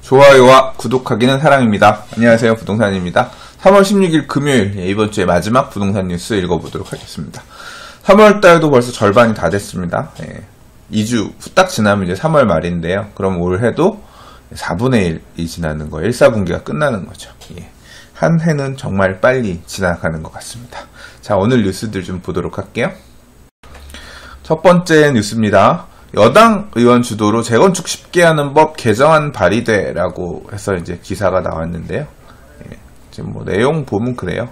좋아요와 구독하기는 사랑입니다. 안녕하세요, 부동산입니다. 3월 16일 금요일, 이번 주의 마지막 부동산 뉴스 읽어보도록 하겠습니다. 3월달도 벌써 절반이 다 됐습니다. 2주 후딱 지나면 이제 3월 말인데요. 그럼 올해도 4분의 1이 지나는 거예요. 1, 4분기가 끝나는 거죠. 한 해는 정말 빨리 지나가는 것 같습니다. 자, 오늘 뉴스들 좀 보도록 할게요. 첫 번째 뉴스입니다. 여당 의원 주도로 재건축 쉽게 하는 법 개정안 발의돼라고 해서 이제 기사가 나왔는데요. 지금 뭐 내용 보면 그래요.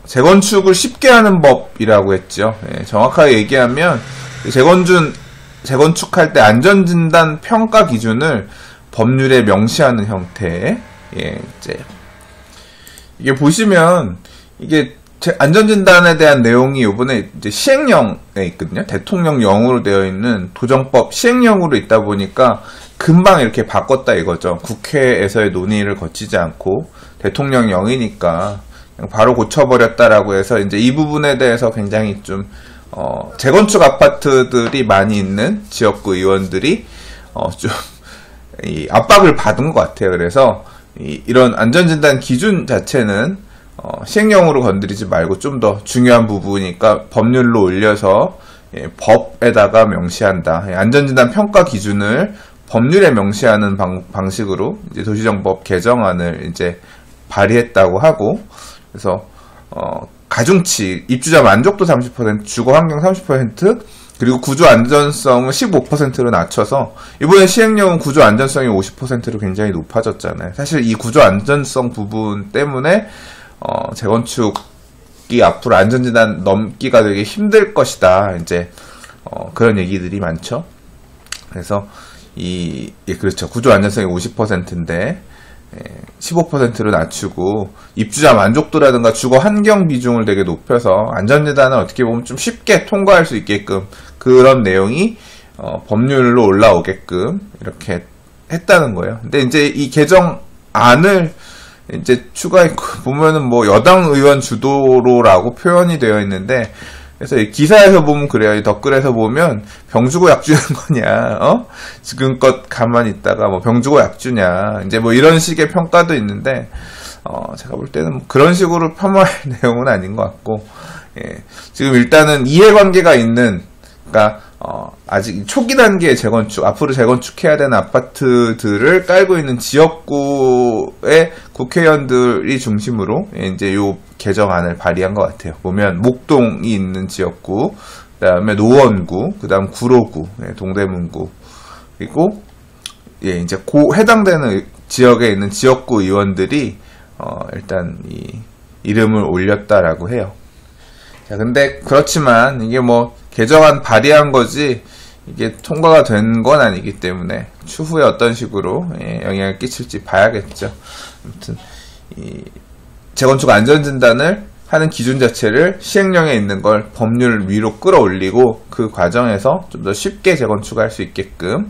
재건축을 쉽게 하는 법이라고 했죠. 정확하게 얘기하면 재건축할 때 안전진단 평가 기준을 법률에 명시하는 형태. 이게 보시면 이게 안전진단에 대한 내용이 이번에 이제 시행령에 있거든요. 대통령령으로 되어 있는 도정법 시행령으로 있다 보니까 금방 이렇게 바꿨다 이거죠. 국회에서의 논의를 거치지 않고 대통령령이니까 그냥 바로 고쳐버렸다라고 해서 이제 이 부분에 대해서 굉장히 좀 재건축 아파트들이 많이 있는 지역구 의원들이 좀 이 압박을 받은 것 같아요. 그래서 이런 안전진단 기준 자체는 시행령으로 건드리지 말고 좀 더 중요한 부분이니까 법률로 올려서 법에다가 명시한다. 안전진단 평가 기준을 법률에 명시하는 방식으로 이제 도시정법 개정안을 이제 발의했다고 하고, 그래서 가중치 입주자 만족도 30%, 주거 환경 30%, 그리고 구조 안전성은 15%로 낮춰서 이번에 시행령은 구조 안전성이 50%로 굉장히 높아졌잖아요. 사실 이 구조 안전성 부분 때문에 재건축이 앞으로 안전진단 넘기가 되게 힘들 것이다. 이제 그런 얘기들이 많죠. 그래서 그렇죠. 구조 안전성이 50%인데 15%로 낮추고 입주자 만족도라든가 주거 환경 비중을 되게 높여서 안전진단을 어떻게 보면 좀 쉽게 통과할 수 있게끔 그런 내용이 법률로 올라오게끔 이렇게 했다는 거예요. 근데 이제 이 개정안을 이제 추가해 보면은 뭐 여당 의원 주도로라고 표현이 되어 있는데, 그래서 기사에서 보면 그래요. 이 댓글에서 보면 병 주고 약 주는 거냐, 지금껏 가만히 있다가 뭐 병 주고 약 주냐, 이제 뭐 이런 식의 평가도 있는데, 제가 볼 때는 뭐 그런 식으로 폄하할 내용은 아닌 것 같고, 지금 일단은 이해관계가 있는, 그러니까 아직 초기 단계의 재건축, 앞으로 재건축해야 되는 아파트들을 깔고 있는 지역구의 국회의원들이 중심으로 이제 요 개정안을 발의한 것 같아요. 보면 목동이 있는 지역구, 그다음에 노원구, 그다음 구로구, 동대문구, 그리고 이제 해당되는 지역에 있는 지역구 의원들이 일단 이 이름을 올렸다라고 해요. 자, 근데 그렇지만 이게 뭐 개정안 발의한 거지 이게 통과가 된 건 아니기 때문에 추후에 어떤 식으로 영향을 끼칠지 봐야겠죠. 아무튼 이 재건축 안전진단을 하는 기준 자체를 시행령에 있는 걸 법률 위로 끌어올리고 그 과정에서 좀 더 쉽게 재건축할 수 있게끔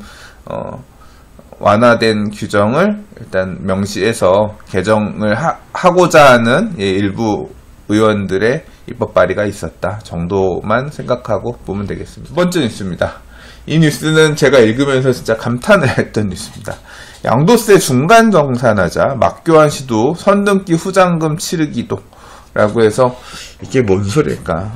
완화된 규정을 일단 명시해서 개정을 하고자 하는 일부 의원들의 입법 발의가 있었다 정도만 생각하고 보면 되겠습니다. 두 번째 뉴스입니다. 이 뉴스는 제가 읽으면서 진짜 감탄을 했던 뉴스입니다. 양도세 중간 정산하자 막교환 시도 선등기 후장금 치르기도 라고 해서 이게 뭔 소리일까?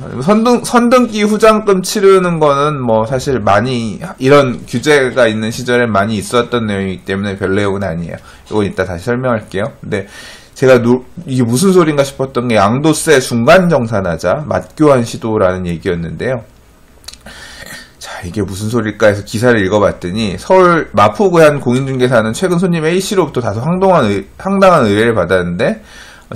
선등기 후장금 치르는 거는 뭐 사실 많이 이런 규제가 있는 시절에 많이 있었던 내용이기 때문에 별 내용은 아니에요. 이건 이따 다시 설명할게요. 근데 제가 이게 무슨 소린가 싶었던 게 양도세 중간 정산하자 맞교환 시도라는 얘기였는데요. 자, 이게 무슨 소릴까 해서 기사를 읽어봤더니 서울 마포구의 한 공인중개사는 최근 손님 A씨로부터 다소 황당한 의뢰를 받았는데,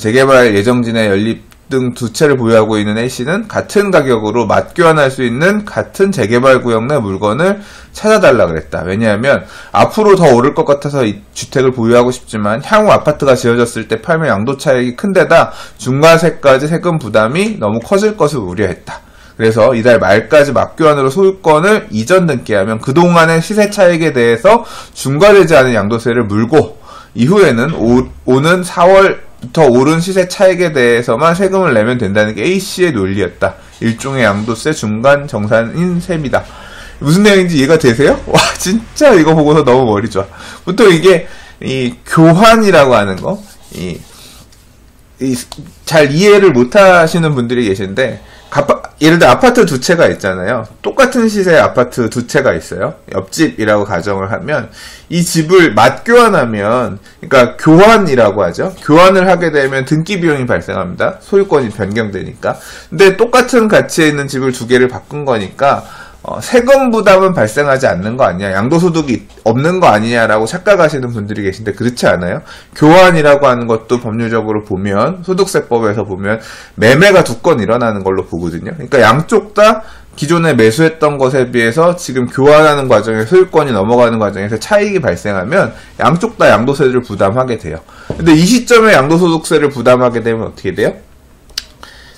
재개발 예정지내 연립 등 두 채를 보유하고 있는 A씨는 같은 가격으로 맞교환할 수 있는 같은 재개발 구역 내 물건을 찾아달라 그랬다. 왜냐하면 앞으로 더 오를 것 같아서 이 주택을 보유하고 싶지만 향후 아파트가 지어졌을 때 팔면 양도 차익이 큰 데다 중과세까지 세금 부담이 너무 커질 것을 우려했다. 그래서 이달 말까지 맞교환으로 소유권을 이전 등기하면 그동안의 시세 차익에 대해서 중과되지 않은 양도세를 물고 이후에는 오는 4월부터 오른 시세 차익에 대해서만 세금을 내면 된다는 게 A씨의 논리였다. 일종의 양도세 중간 정산인 셈이다. 무슨 내용인지 이해가 되세요? 와, 진짜 이거 보고서 너무 머리 좋아. 보통 이게 이 교환이라고 하는 거, 잘 이해를 못 하시는 분들이 계신데, 예를 들어 아파트 두 채가 있잖아요. 똑같은 시세의 아파트 두 채가 있어요. 옆집이라고 가정을 하면 이 집을 맞교환하면, 그러니까 교환이라고 하죠. 교환을 하게 되면 등기 비용이 발생합니다. 소유권이 변경되니까. 근데 똑같은 가치에 있는 집을 두 개를 바꾼 거니까 세금 부담은 발생하지 않는 거 아니냐, 양도소득이 없는 거 아니냐라고 착각하시는 분들이 계신데 그렇지 않아요. 교환이라고 하는 것도 법률적으로 보면, 소득세법에서 보면 매매가 두 건 일어나는 걸로 보거든요. 그러니까 양쪽 다 기존에 매수했던 것에 비해서 지금 교환하는 과정에 소유권이 넘어가는 과정에서 차익이 발생하면 양쪽 다 양도세를 부담하게 돼요. 근데 이 시점에 양도소득세를 부담하게 되면 어떻게 돼요?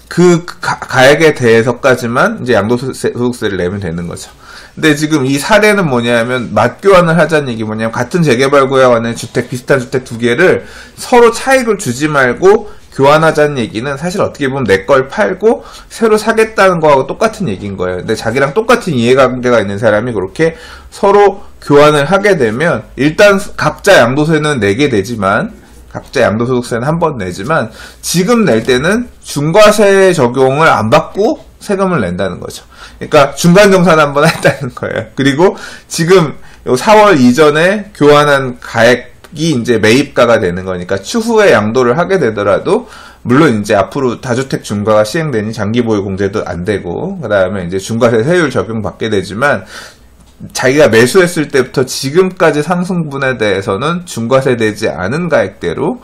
그 가액에 대해서까지만 이제 양도소득세를 내면 되는 거죠. 근데 지금 이 사례는 뭐냐면, 맞교환을 하자는 얘기 뭐냐면, 같은 재개발구역 안에 비슷한 주택 두 개를 서로 차익을 주지 말고 교환하자는 얘기는 사실 어떻게 보면 내 걸 팔고 새로 사겠다는 거하고 똑같은 얘기인 거예요. 근데 자기랑 똑같은 이해관계가 있는 사람이 그렇게 서로 교환을 하게 되면, 일단 각자 양도세는 내게 되지만, 각자 양도소득세는 한 번 내지만 지금 낼 때는 중과세 적용을 안 받고 세금을 낸다는 거죠. 그러니까 중간정산 한번 했다는 거예요. 그리고 지금 4월 이전에 교환한 가액이 이제 매입가가 되는 거니까 추후에 양도를 하게 되더라도, 물론 이제 앞으로 다주택 중과가 시행되니 장기보유 공제도 안 되고, 그 다음에 이제 중과세 세율 적용받게 되지만, 자기가 매수했을 때부터 지금까지 상승분에 대해서는 중과세되지 않은 가액대로,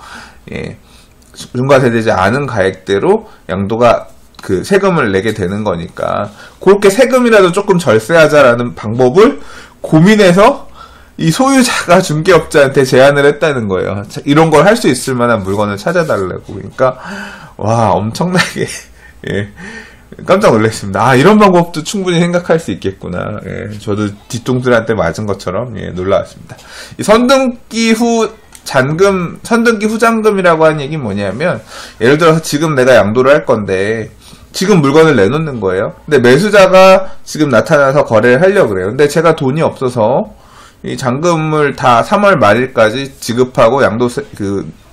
중과세되지 않은 가액대로 양도가 그 세금을 내게 되는 거니까, 그렇게 세금이라도 조금 절세하자라는 방법을 고민해서 이 소유자가 중개업자한테 제안을 했다는 거예요. 이런 걸 할 수 있을 만한 물건을 찾아달라고. 그러니까 와, 엄청나게 깜짝 놀랐습니다. 이런 방법도 충분히 생각할 수 있겠구나. 저도 뒤통수한테 맞은 것처럼 놀라웠습니다. 이 선등기 후 잔금이라고 하는 얘기는 뭐냐면, 예를 들어서 지금 내가 양도를 할 건데 지금 물건을 내놓는 거예요. 근데 매수자가 지금 나타나서 거래를 하려고 그래요. 근데 제가 돈이 없어서 이 잔금을 다 3월 말일까지 지급하고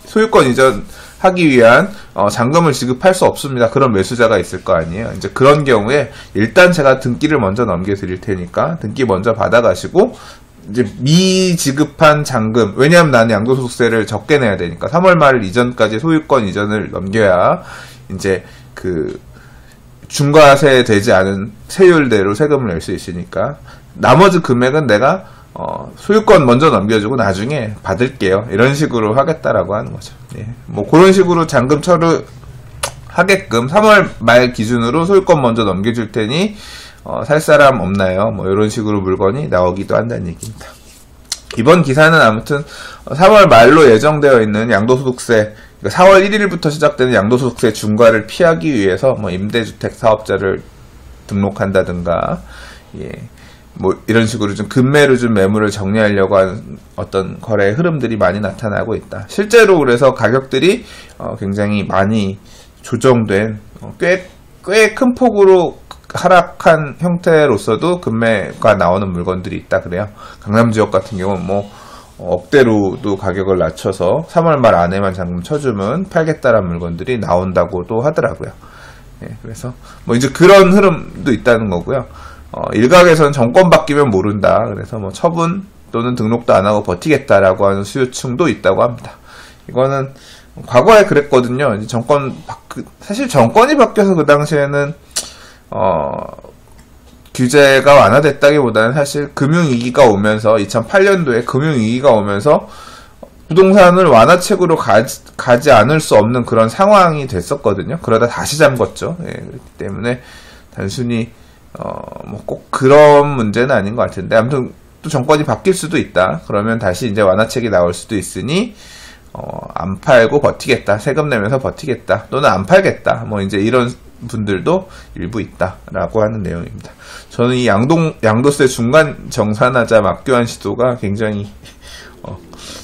소유권 이전 하기 위한 잔금을 지급할 수 없습니다. 그런 매수자가 있을 거 아니에요. 이제 그런 경우에 일단 제가 등기를 먼저 넘겨드릴 테니까 등기 먼저 받아가시고, 이제 미지급한 잔금, 왜냐하면 나는 양도소득세를 적게 내야 되니까 3월 말 이전까지 소유권 이전을 넘겨야 이제 그 중과세 되지 않은 세율대로 세금을 낼 수 있으니까, 나머지 금액은 내가 소유권 먼저 넘겨주고 나중에 받을게요, 이런 식으로 하겠다라고 하는 거죠. 뭐 그런 식으로 잔금 처리 하게끔 3월 말 기준으로 소유권 먼저 넘겨줄 테니 살 사람 없나요? 뭐 이런 식으로 물건이 나오기도 한다는 얘기입니다. 이번 기사는 아무튼 3월 말로 예정되어 있는 양도소득세, 4월 1일부터 시작되는 양도소득세 중과를 피하기 위해서 뭐 임대주택 사업자를 등록한다든가, 뭐 이런 식으로 좀 금매로 준 매물을 정리하려고 하는 어떤 거래 흐름들이 많이 나타나고 있다. 실제로 그래서 가격들이 굉장히 많이 조정된, 꽤 큰 폭으로 하락한 형태로서도 금매가 나오는 물건들이 있다 그래요. 강남 지역 같은 경우는 뭐 억대로도 가격을 낮춰서 3월 말 안에만 잔금 쳐주면 팔겠다라는 물건들이 나온다고도 하더라고요. 그래서 뭐 이제 그런 흐름도 있다는 거고요. 일각에서는 정권 바뀌면 모른다, 그래서 뭐 처분 또는 등록도 안 하고 버티겠다라고 하는 수요층도 있다고 합니다. 이거는 과거에 그랬거든요. 사실 정권이 바뀌어서 그 당시에는 규제가 완화됐다기보다는 사실 금융위기가 오면서, 2008년도에 금융위기가 오면서 부동산을 완화책으로 가지 않을 수 없는 그런 상황이 됐었거든요. 그러다 다시 잠궜죠. 그렇기 때문에 단순히 뭐 꼭 그런 문제는 아닌 것 같은데, 아무튼 또 정권이 바뀔 수도 있다. 그러면 다시 이제 완화책이 나올 수도 있으니 안 팔고 버티겠다, 세금 내면서 버티겠다, 또는 안 팔겠다, 뭐 이제 이런 분들도 일부 있다라고 하는 내용입니다. 저는 이 양도세 중간 정산하자 맞교환 시도가 굉장히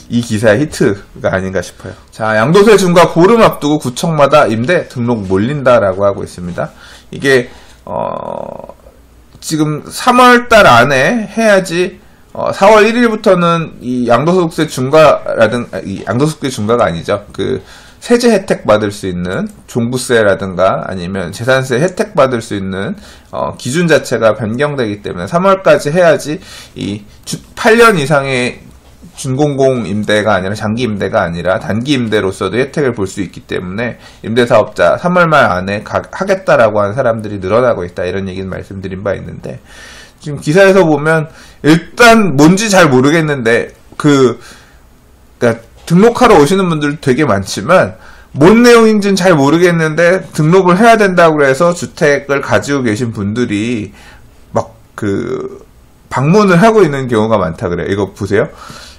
이 기사의 히트가 아닌가 싶어요. 자, 양도세 중과 보름 앞두고 구청마다 임대 등록 몰린다라고 하고 있습니다. 이게 지금 3월달 안에 해야지 4월 1일부터는 이 양도소득세 중과라든가, 이 양도소득세 중과가 아니죠. 그 세제 혜택 받을 수 있는 종부세라든가 아니면 재산세 혜택 받을 수 있는 기준 자체가 변경되기 때문에 3월까지 해야지 이 8년 이상의 준공공 임대가 아니라 장기 임대가 아니라 단기 임대로서도 혜택을 볼 수 있기 때문에 임대사업자 3월 말 안에 하겠다라고 하는 사람들이 늘어나고 있다, 이런 얘기는 말씀드린 바 있는데, 지금 기사에서 보면 일단 뭔지 잘 모르겠는데 그러니까 등록하러 오시는 분들 되게 많지만 뭔 내용인지는 잘 모르겠는데 등록을 해야 된다고 해서 주택을 가지고 계신 분들이 막 방문을 하고 있는 경우가 많다 그래요. 이거 보세요.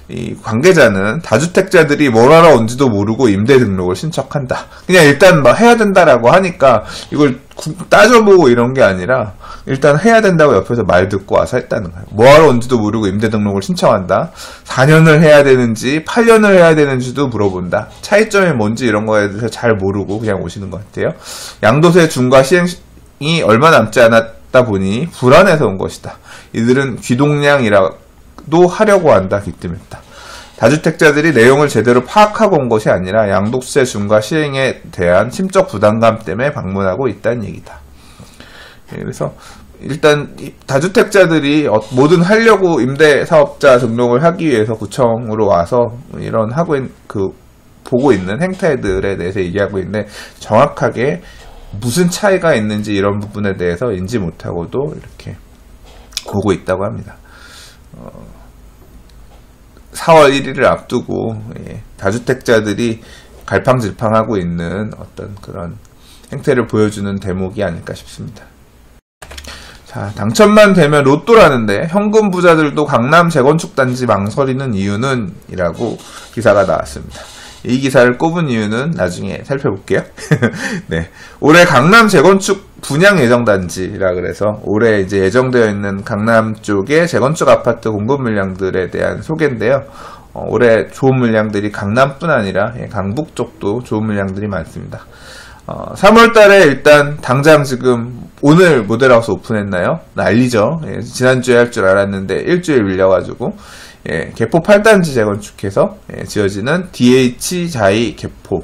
이 관계자는 다주택자들이 뭘 하러 온지도 모르고 임대 등록을 신청한다. 그냥 일단 막 해야 된다라고 하니까 이걸 따져보고 이런 게 아니라 일단 해야 된다고 옆에서 말 듣고 와서 했다는 거예요. 뭐 하러 온지도 모르고 임대 등록을 신청한다. 4년을 해야 되는지 8년을 해야 되는지도 물어본다. 차이점이 뭔지 이런 거에 대해서 잘 모르고 그냥 오시는 것 같아요. 양도세 중과 시행이 얼마 남지 않았다 보니 불안해서 온 것이다. 이들은 귀동량이라도 하려고 한다. 기뜸했다. 다주택자들이 내용을 제대로 파악하고 온 것이 아니라 양도세 중과 시행에 대한 심적 부담감 때문에 방문하고 있다는 얘기다. 그래서 일단 다주택자들이 뭐든 하려고 임대사업자 등록을 하기 위해서 구청으로 와서 이런 보고 있는 행태들에 대해서 얘기하고 있는데, 정확하게 무슨 차이가 있는지 이런 부분에 대해서 인지 못하고도 이렇게 보고 있다고 합니다. 4월 1일을 앞두고 다주택자들이 갈팡질팡하고 있는 어떤 그런 행태를 보여주는 대목이 아닐까 싶습니다. 자, 당첨만 되면 로또라는데 현금 부자들도 강남 재건축 단지 망설이는 이유는? 이라고 기사가 나왔습니다. 이 기사를 꼽은 이유는 나중에 살펴볼게요. 네. 올해 강남 재건축 분양 예정 단지라 그래서 올해 이제 예정되어 있는 강남 쪽의 재건축 아파트 공급 물량들에 대한 소개인데요. 올해 좋은 물량들이 강남뿐 아니라 강북 쪽도 좋은 물량들이 많습니다. 3월 달에 일단 당장 지금 오늘 모델하우스 오픈했나요? 난리죠. 지난주에 할 줄 알았는데 일주일 밀려가지고 개포 8단지 재건축해서 지어지는 DH 자이 개포.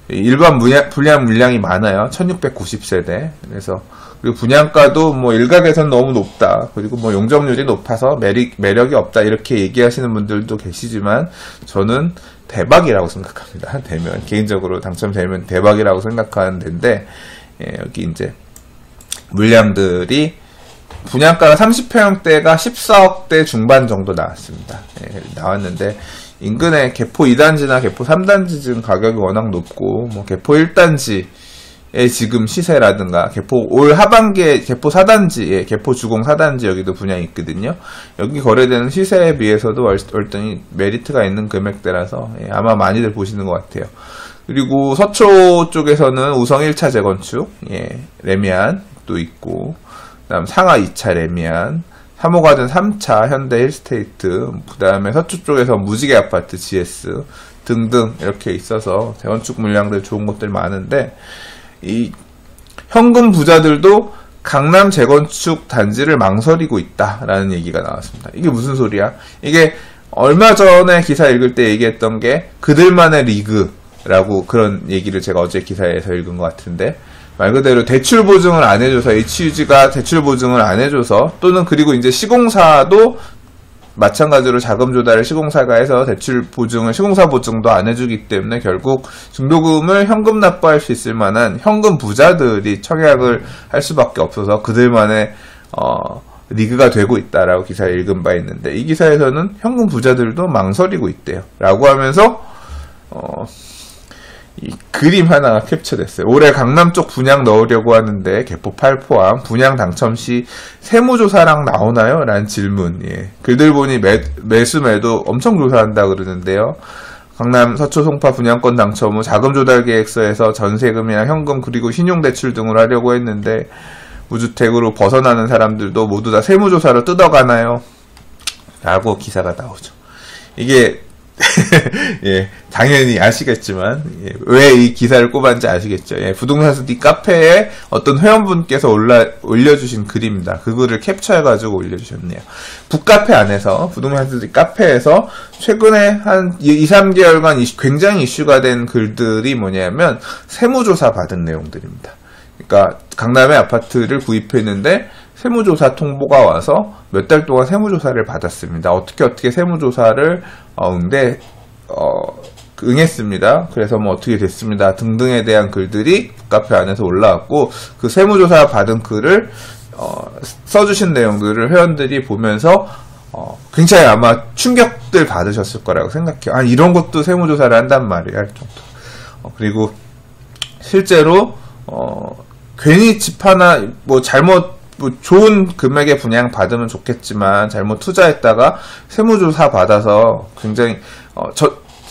일반 분양 물량이 많아요. 1690세대. 그래서 그리고 분양가도 뭐 일각에선 너무 높다. 그리고 뭐 용적률이 높아서 매력이 없다. 이렇게 얘기하시는 분들도 계시지만 저는 대박이라고 생각합니다. 개인적으로 당첨되면 대박이라고 생각하는 데인데, 여기 이제 물량들이 분양가가 30평대가 14억대 중반 정도 나왔습니다. 나왔는데 인근에 개포 2단지나 개포 3단지 지금 가격이 워낙 높고, 뭐 개포 1단지의 지금 시세라든가 개포 올 하반기에 개포 4단지, 개포 주공 4단지 여기도 분양이 있거든요. 여기 거래되는 시세에 비해서도 월등히 메리트가 있는 금액대라서 아마 많이들 보시는 것 같아요. 그리고 서초 쪽에서는 우성 1차 재건축, 레미안 또 있고, 그다음 상하 2차 레미안, 3호가든 3차 현대 힐스테이트, 그 다음에 서초 쪽에서 무지개 아파트 GS 등등 이렇게 있어서 재건축 물량들 좋은 것들 많은데, 이 현금 부자들도 강남 재건축 단지를 망설이고 있다라는 얘기가 나왔습니다. 이게 무슨 소리야? 이게 얼마 전에 기사 읽을 때 얘기했던 게 그들만의 리그라고 그런 얘기를 제가 어제 기사에서 읽은 것 같은데, 말 그대로 대출 보증을 안 해줘서, HUG가 대출 보증을 안 해줘서, 또는 그리고 이제 시공사도 마찬가지로 자금 조달을 시공사가 해서 대출 보증을 시공사 보증도 안 해주기 때문에 결국 중도금을 현금 납부할 수 있을 만한 현금 부자들이 청약을 할 수밖에 없어서 그들만의 리그가 되고 있다라고 기사를 읽은 바 있는데, 이 기사에서는 현금 부자들도 망설이고 있대요 라고 하면서 이 그림 하나가 캡처됐어요. 올해 강남 쪽 분양 넣으려고 하는데 개포 8 포함 분양 당첨 시 세무조사랑 나오나요? 라는 질문. 글들 보니 매수 매도 엄청 조사한다 그러는데요. 강남 서초 송파 분양권 당첨 후 자금 조달 계획서에서 전세금이나 현금 그리고 신용대출 등을 하려고 했는데 무주택으로 벗어나는 사람들도 모두 다 세무조사로 뜯어가나요? 라고 기사가 나오죠. 이게 예, 당연히 아시겠지만, 예, 왜 이 기사를 꼽았는지 아시겠죠? 예, 부동산 스터디 카페에 어떤 회원분께서 올려주신 글입니다. 그 글을 캡처해가지고 올려주셨네요. 북카페 안에서, 부동산 스터디 카페에서 최근에 한 2, 3개월간 굉장히 이슈가 된 글들이 뭐냐면, 세무조사 받은 내용들입니다. 그러니까, 강남에 아파트를 구입했는데, 세무조사 통보가 와서 몇 달 동안 세무조사를 받았습니다. 어떻게 세무조사를 응했습니다. 그래서 뭐 어떻게 됐습니다. 등등에 대한 글들이 북카페 안에서 올라왔고, 그 세무조사 받은 글을 써주신 내용들을 회원들이 보면서 굉장히 아마 충격들 받으셨을 거라고 생각해요. 아, 이런 것도 세무조사를 한단 말이야 할 정도. 그리고 실제로 괜히 집 하나 뭐 좋은 금액의 분양 받으면 좋겠지만 잘못 투자했다가 세무조사 받아서 굉장히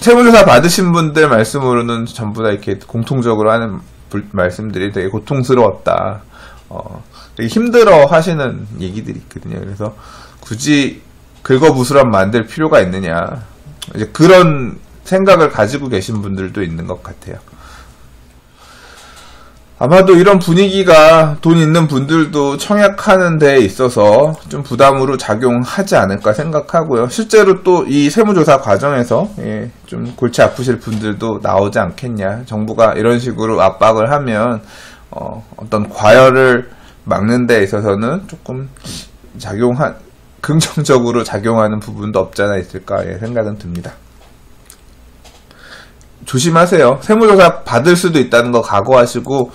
세무조사 받으신 분들 말씀으로는 전부 다 이렇게 공통적으로 하는 말씀들이 되게 고통스러웠다. 되게 힘들어 하시는 얘기들이 있거든요. 그래서 굳이 긁어부스럼 만들 필요가 있느냐. 이제 그런 생각을 가지고 계신 분들도 있는 것 같아요. 아마도 이런 분위기가 돈 있는 분들도 청약하는 데 있어서 좀 부담으로 작용하지 않을까 생각하고요. 실제로 또 이 세무조사 과정에서 좀 골치 아프실 분들도 나오지 않겠냐. 정부가 이런 식으로 압박을 하면 어떤 과열을 막는 데 있어서는 조금 긍정적으로 작용하는 부분도 없잖아 있을까 생각은 듭니다. 조심하세요. 세무조사 받을 수도 있다는 거 각오하시고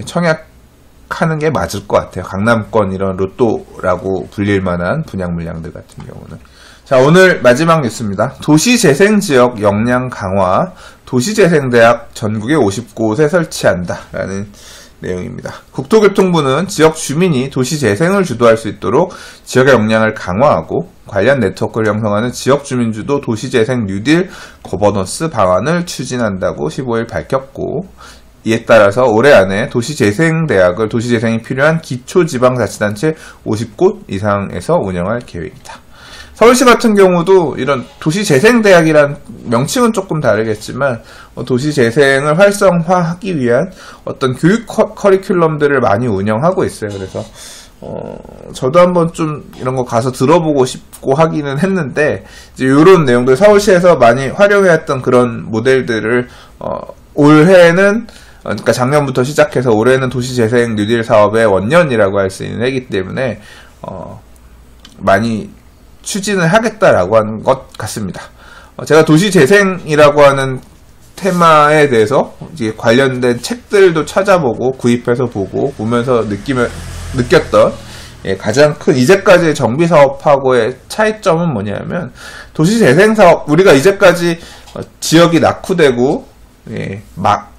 청약하는 게 맞을 것 같아요. 강남권 이런 로또라고 불릴 만한 분양 물량들 같은 경우는. 자, 오늘 마지막 뉴스입니다. 도시재생지역 역량 강화, 도시재생대학 전국에 50곳에 설치한다 라는 내용입니다. 국토교통부는 지역 주민이 도시재생을 주도할 수 있도록 지역의 역량을 강화하고 관련 네트워크를 형성하는 지역 주민주도 도시재생 뉴딜 거버넌스 방안을 추진한다고 15일 밝혔고, 이에 따라서 올해 안에 도시재생대학을 도시재생이 필요한 기초지방자치단체 50곳 이상에서 운영할 계획이다. 서울시 같은 경우도 이런 도시재생대학이란 명칭은 조금 다르겠지만 도시재생을 활성화하기 위한 어떤 교육 커리큘럼들을 많이 운영하고 있어요. 그래서 저도 한번 좀 이런 거 가서 들어보고 싶고 하기는 했는데, 이제 이런 내용들 서울시에서 많이 활용해왔던 그런 모델들을 올해는, 그러니까 작년부터 시작해서 올해는 도시재생 뉴딜 사업의 원년이라고 할 수 있는 해기 때문에 많이 추진을 하겠다라고 하는 것 같습니다. 제가 도시재생이라고 하는 테마에 대해서 이제 관련된 책들도 찾아보고 구입해서 보면서 느꼈던 가장 큰 이제까지의 정비사업하고의 차이점은 뭐냐면, 도시재생사업, 우리가 이제까지 지역이 낙후되고 막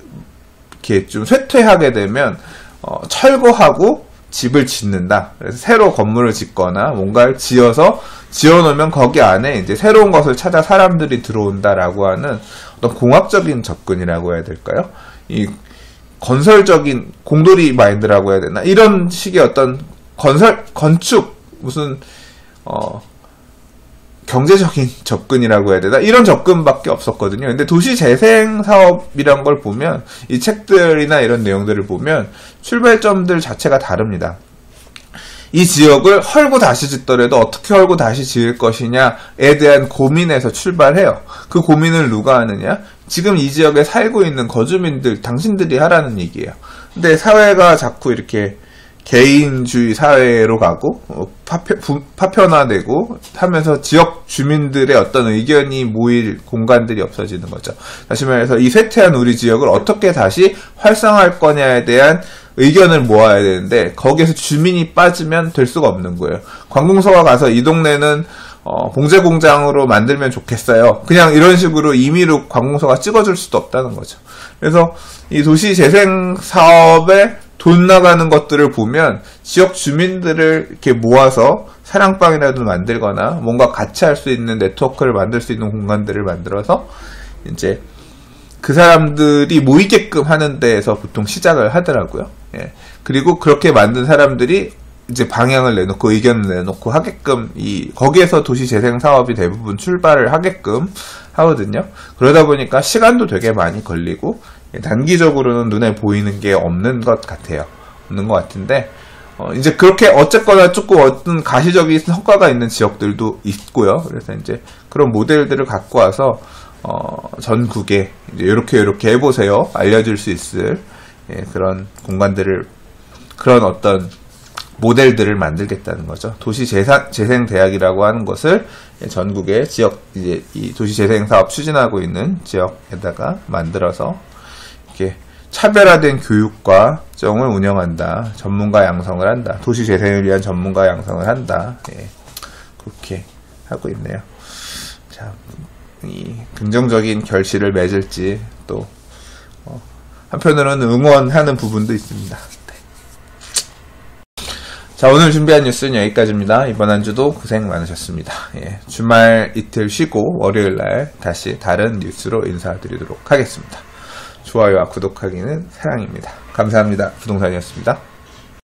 이렇게 좀 쇠퇴하게 되면 철거하고 집을 짓는다. 그래서 새로 건물을 짓거나 뭔가를 지어놓으면 거기 안에 이제 새로운 것을 찾아 사람들이 들어온다라고 하는 어떤 공학적인 접근이라고 해야 될까요? 이 건설적인 공돌이 마인드라고 해야 되나? 이런 식의 어떤 건축, 무슨, 경제적인 접근이라고 해야 되나? 이런 접근밖에 없었거든요. 근데 도시재생 사업이란 걸 보면, 이 책들이나 이런 내용들을 보면 출발점들 자체가 다릅니다. 이 지역을 헐고 다시 짓더라도 어떻게 헐고 다시 지을 것이냐에 대한 고민에서 출발해요. 그 고민을 누가 하느냐? 지금 이 지역에 살고 있는 거주민들, 당신들이 하라는 얘기예요. 근데 사회가 자꾸 이렇게 개인주의 사회로 가고 파편화되고 하면서 지역 주민들의 어떤 의견이 모일 공간들이 없어지는 거죠. 다시 말해서 이 쇠퇴한 우리 지역을 어떻게 다시 활성화할 거냐에 대한 의견을 모아야 되는데, 거기에서 주민이 빠지면 될 수가 없는 거예요. 관공서가 가서 이 동네는 봉제 공장으로 만들면 좋겠어요. 그냥 이런 식으로 임의로 관공서가 찍어줄 수도 없다는 거죠. 그래서 이 도시 재생 사업에 돈 나가는 것들을 보면 지역 주민들을 이렇게 모아서 사랑방이라도 만들거나 뭔가 같이 할 수 있는 네트워크를 만들 수 있는 공간들을 만들어서 이제 그 사람들이 모이게끔 하는 데에서 보통 시작을 하더라고요. 그리고 그렇게 만든 사람들이 이제 방향을 내놓고 의견을 내놓고 하게끔 거기에서 도시재생 사업이 대부분 출발을 하게끔 하거든요. 그러다 보니까 시간도 되게 많이 걸리고 단기적으로는 눈에 보이는 게 없는 것 같아요. 없는 것 같은데 이제 그렇게 어쨌거나 조금 어떤 가시적인 성과가 있는 지역들도 있고요. 그래서 이제 그런 모델들을 갖고 와서 전국에 이제 이렇게 해보세요. 알려줄 수 있을 그런 공간들을 그런 어떤 모델들을 만들겠다는 거죠. 도시재생대학이라고 하는 것을 전국의 지역, 이제 이 도시재생 사업 추진하고 있는 지역에다가 만들어서 이렇게 차별화된 교육과정을 운영한다. 전문가 양성을 한다. 도시재생을 위한 전문가 양성을 한다. 그렇게 하고 있네요. 자, 이 긍정적인 결실을 맺을지 또 한편으로는 응원하는 부분도 있습니다. 자, 오늘 준비한 뉴스는 여기까지입니다. 이번 한 주도 고생 많으셨습니다. 주말 이틀 쉬고 월요일날 다시 다른 뉴스로 인사드리도록 하겠습니다. 좋아요와 구독하기는 사랑입니다. 감사합니다. 부동산이었습니다.